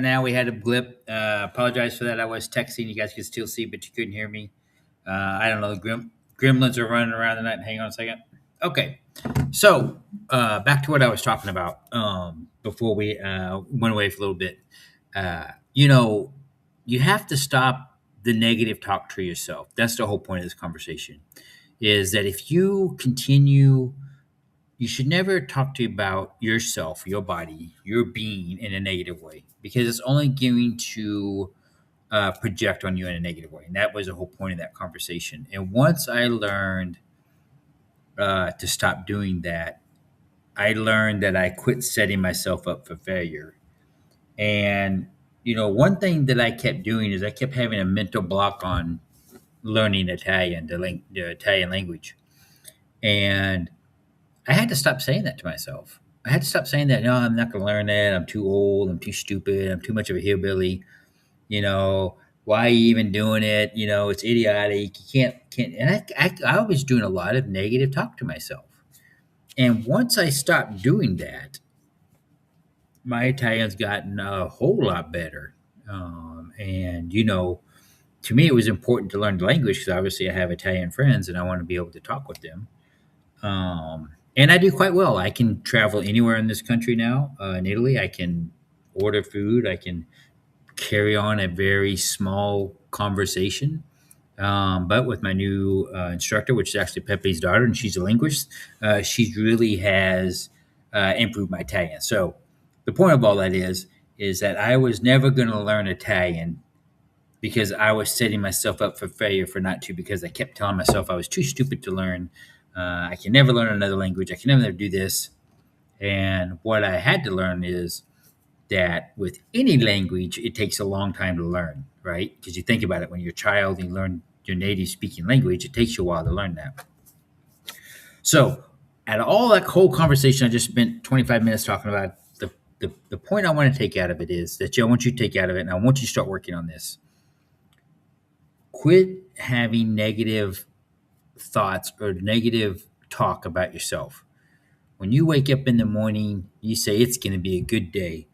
Now we had a blip. Apologize for that. I was texting. You guys could still see, but you couldn't hear me. I don't know. The gremlins are running around the night. Hang on a second. Okay. So back to what I was talking about before we went away for a little bit. Uh, you know, you have to stop the negative talk to yourself. That's the whole point of this conversation. Is that if you continue, you should never talk to you about yourself, your body, your being in a negative way because it's only going to project on you in a negative way. And that was the whole point of that conversation. And once I learned to stop doing that, I learned that I quit setting myself up for failure. And, one thing that I kept doing is I kept having a mental block on learning Italian, the Italian language. And I had to stop saying that to myself. I had to stop saying that, no, I'm not going to learn that. I'm too old. I'm too stupid. I'm too much of a hillbilly. You know, why are you even doing it? It's idiotic. You can't. And I was doing a lot of negative talk to myself. And once I stopped doing that, my Italian's gotten a whole lot better. And, to me, it was important to learn the language because obviously I have Italian friends and I want to be able to talk with them. And I do quite well. I can travel anywhere in this country now. In Italy, I can order food. I can carry on a very small conversation. But with my new instructor, which is actually Pepe's daughter, and she's a linguist, she really has improved my Italian. So the point of all that is that I was never going to learn Italian because I was setting myself up for failure for not to, because I kept telling myself I was too stupid to learn. I can never learn another language. I can never do this. And what I had to learn is that with any language, it takes a long time to learn, right? Because you think about it, when you're a child and you learn your native speaking language, it takes you a while to learn that. So, out of all that whole conversation, I just spent 25 minutes talking about the point I want to take out of it is that I want you to take out of it, and I want you to start working on this. Quit having negative thoughts or negative talk about yourself. When you wake up in the morning, you say, it's going to be a good day.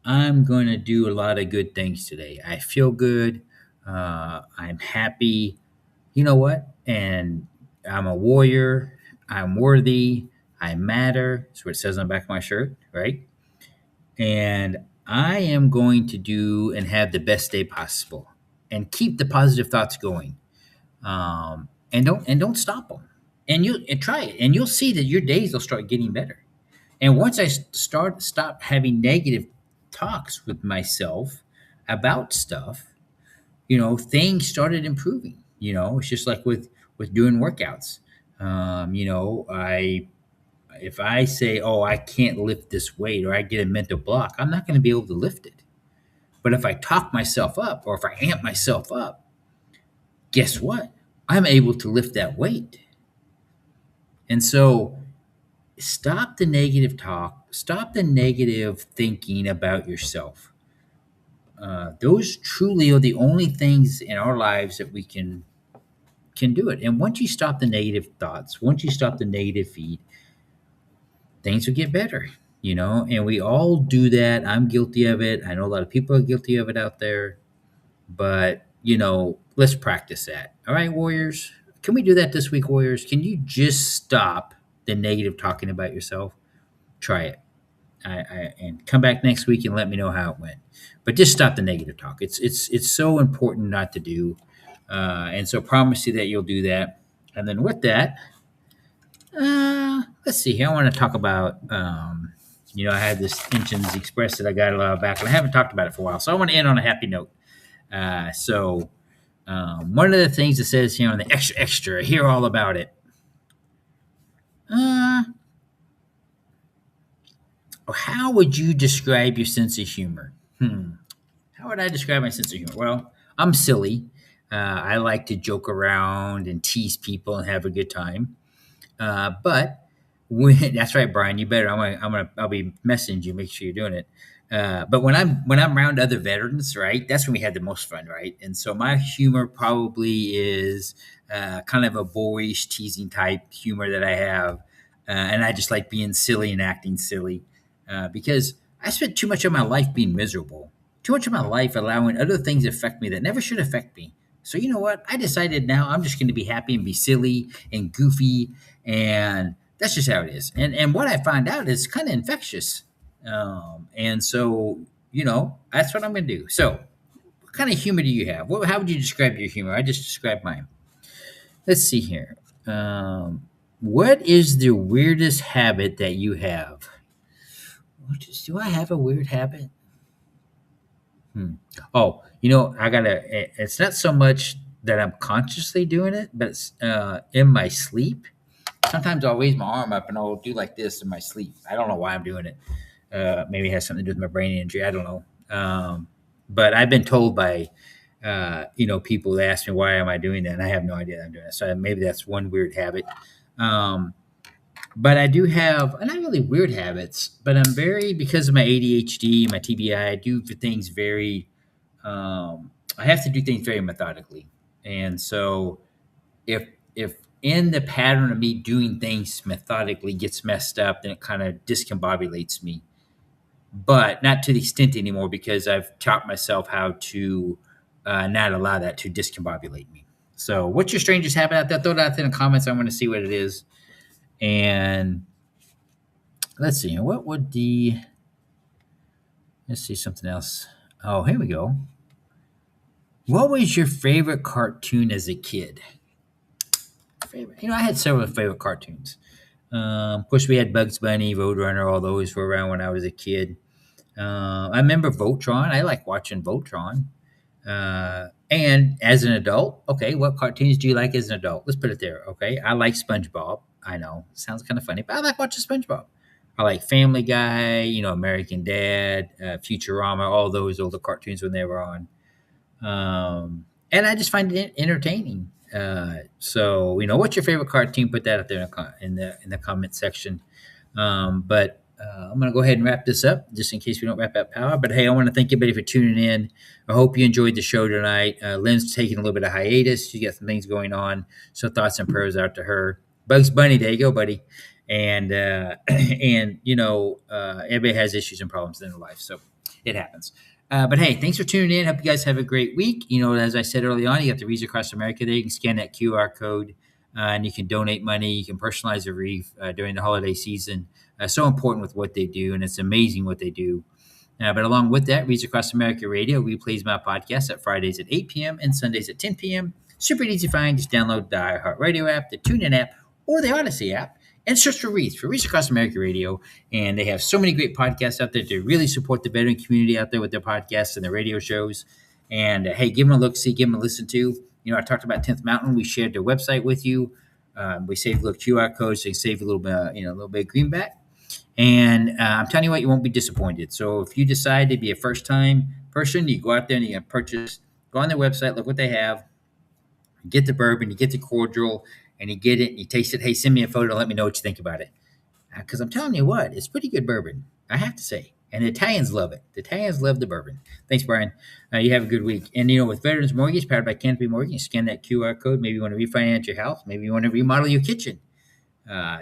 I'm going to do a lot of good things today. I feel good. I'm happy. You know what? And I'm a warrior. I'm worthy. I matter. That's what it says on the back of my shirt, right? And I am going to do and have the best day possible and keep the positive thoughts going. And don't stop them. And try it, and you'll see that your days will start getting better. And once I stop having negative talks with myself about stuff, things started improving. It's just like with doing workouts. I if I say, "Oh, I can't lift this weight," or I get a mental block, I'm not going to be able to lift it. But if I talk myself up, or if I amp myself up, guess what? I'm able to lift that weight. And so stop the negative talk, stop the negative thinking about yourself. Those truly are the only things in our lives that we can do it. And once you stop the negative thoughts, once you stop the negative feed, things will get better. And we all do that. I'm guilty of it. I know a lot of people are guilty of it out there. But let's practice that. All right, Warriors. Can we do that this week, Warriors? Can you just stop the negative talking about yourself? Try it. And come back next week and let me know how it went. But just stop the negative talk. It's so important not to do. And so promise you that you'll do that. And then with that, let's see here. I want to talk about. I had this Tensions Express that I got a while back, and I haven't talked about it for a while. So I want to end on a happy note. One of the things it says here on the extra, hear all about it. How would you describe your sense of humor? How would I describe my sense of humor? Well, I'm silly. I like to joke around and tease people and have a good time. But that's right, Brian. You better. I'll be messaging you. Make sure you're doing it. But when I'm around other veterans, right, that's when we had the most fun, right? And so my humor probably is kind of a boyish, teasing type humor that I have, and I just like being silly and acting silly because I spent too much of my life being miserable, too much of my life allowing other things to affect me that never should affect me. So you know what? I decided now I'm just going to be happy and be silly and goofy, and that's just how it is. And what I find out is kind of infectious, and so that's what I'm going to do. So, what kind of humor do you have? How would you describe your humor? I just described mine. Let's see here. What is the weirdest habit that you have? Do I have a weird habit? Hmm. Oh, I gotta. It's not so much that I'm consciously doing it, but it's in my sleep. Sometimes I'll raise my arm up and I'll do like this in my sleep. I don't know why I'm doing it. Maybe it has something to do with my brain injury. I don't know. But I've been told by people that ask me why am I doing that, and I have no idea that I'm doing it. So maybe that's one weird habit. Um, but I do have not really weird habits, but I'm very because of my ADHD, my TBI. I do things very. I have to do things very methodically, and so if in the pattern of me doing things methodically gets messed up, then it kind of discombobulates me. But not to the extent anymore because I've taught myself how to not allow that to discombobulate me. So, what's your strangest habit out there? Throw it out there in the comments. I want to see what it is. And let's see. What would the. Let's see something else. Oh, here we go. What was your favorite cartoon as a kid? Favorite. I had several favorite cartoons. Of course, we had Bugs Bunny, Roadrunner, all those were around when I was a kid. I remember Voltron. I like watching Voltron. And as an adult, okay, what cartoons do you like as an adult? Let's put it there, okay? I like SpongeBob. I know, sounds kind of funny, but I like watching SpongeBob. I like Family Guy, American Dad, Futurama, all those older cartoons when they were on. And I just find it entertaining. So, what's your favorite cartoon? Put that up there in the comment section. But I'm going to go ahead and wrap this up just in case we don't wrap up power. But hey, I want to thank everybody for tuning in. I hope you enjoyed the show tonight. Lynn's taking a little bit of hiatus. She got some things going on. So thoughts and prayers out to her. Bugs Bunny, there you go, buddy. And, everybody has issues and problems in their life. So it happens. But hey, thanks for tuning in. Hope you guys have a great week. As I said early on, you got the Reads Across America there. You can scan that QR code and you can donate money. You can personalize a wreath during the holiday season. So important with what they do, and it's amazing what they do. But along with that, Reads Across America Radio replays my podcast at Fridays at 8 p.m. and Sundays at 10 p.m. Super easy to find. Just download the iHeartRadio app, the TuneIn app, or the Odyssey app, and search for Reads Across America Radio. And they have so many great podcasts out there to really support the veteran community out there with their podcasts and their radio shows. And hey, give them a look, see, give them a listen to. I talked about 10th Mountain. We shared their website with you. We saved a little QR code, so you save a little bit, a little bit of greenback. And I'm telling you what, you won't be disappointed. So if you decide to be a first-time person, you go out there and you can purchase. Go on their website, look what they have. You get the bourbon, you get the cordial, and you get it, and you taste it. Hey, send me a photo. Let me know what you think about it. Because I'm telling you what, it's pretty good bourbon, I have to say. And the Italians love it. The Italians love the bourbon. Thanks, Brian. You have a good week. And, with Veterans Mortgage, powered by Canopy Mortgage, you scan that QR code. Maybe you want to refinance your house. Maybe you want to remodel your kitchen.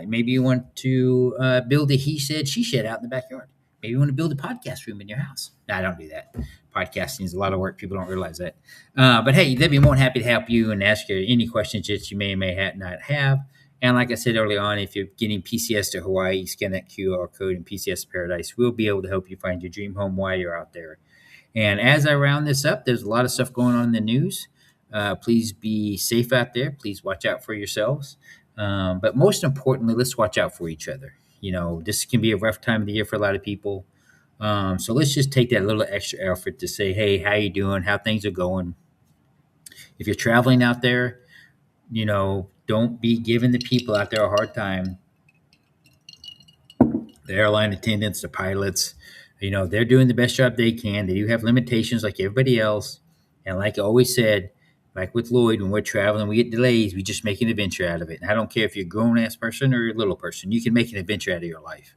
Maybe you want to build a he said, she said out in the backyard. Maybe you want to build a podcast room in your house. No, I don't do that. Podcasting is a lot of work. People don't realize that. But hey, they'd be more than happy to help you and ask you any questions that you may or may not have. And like I said early on, if you're getting PCS to Hawaii, scan that QR code in PCS Paradise. We'll be able to help you find your dream home while you're out there. And as I round this up, there's a lot of stuff going on in the news. Please be safe out there. Please watch out for yourselves. But most importantly, let's watch out for each other. This can be a rough time of the year for a lot of people. So let's just take that little extra effort to say, hey, how you doing? How things are going? If you're traveling out there, don't be giving the people out there a hard time. The airline attendants, the pilots, they're doing the best job they can. They do have limitations like everybody else. And like I always said, like with Lloyd, when we're traveling, we get delays. We just make an adventure out of it. And I don't care if you're a grown-ass person or a little person. You can make an adventure out of your life.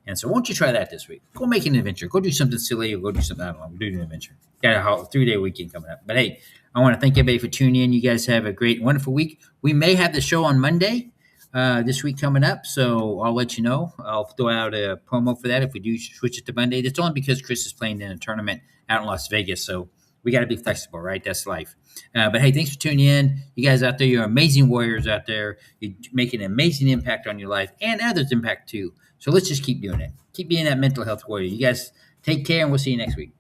And so won't you try that this week? Go make an adventure. Go do something silly or go do something, I don't know, do an adventure. Got a 3-day weekend coming up. But hey, I want to thank everybody for tuning in. You guys have a great, wonderful week. We may have the show on Monday. this week coming up, so I'll let you know. I'll throw out a promo for that if we do switch it to Monday. That's only because Chris is playing in a tournament out in Las Vegas, so we got to be flexible, right? That's life. But hey, thanks for tuning in. You guys out there, you're amazing warriors out there. You're making an amazing impact on your life and others' impact too. So let's just keep doing it. Keep being that mental health warrior. You guys take care, and we'll see you next week.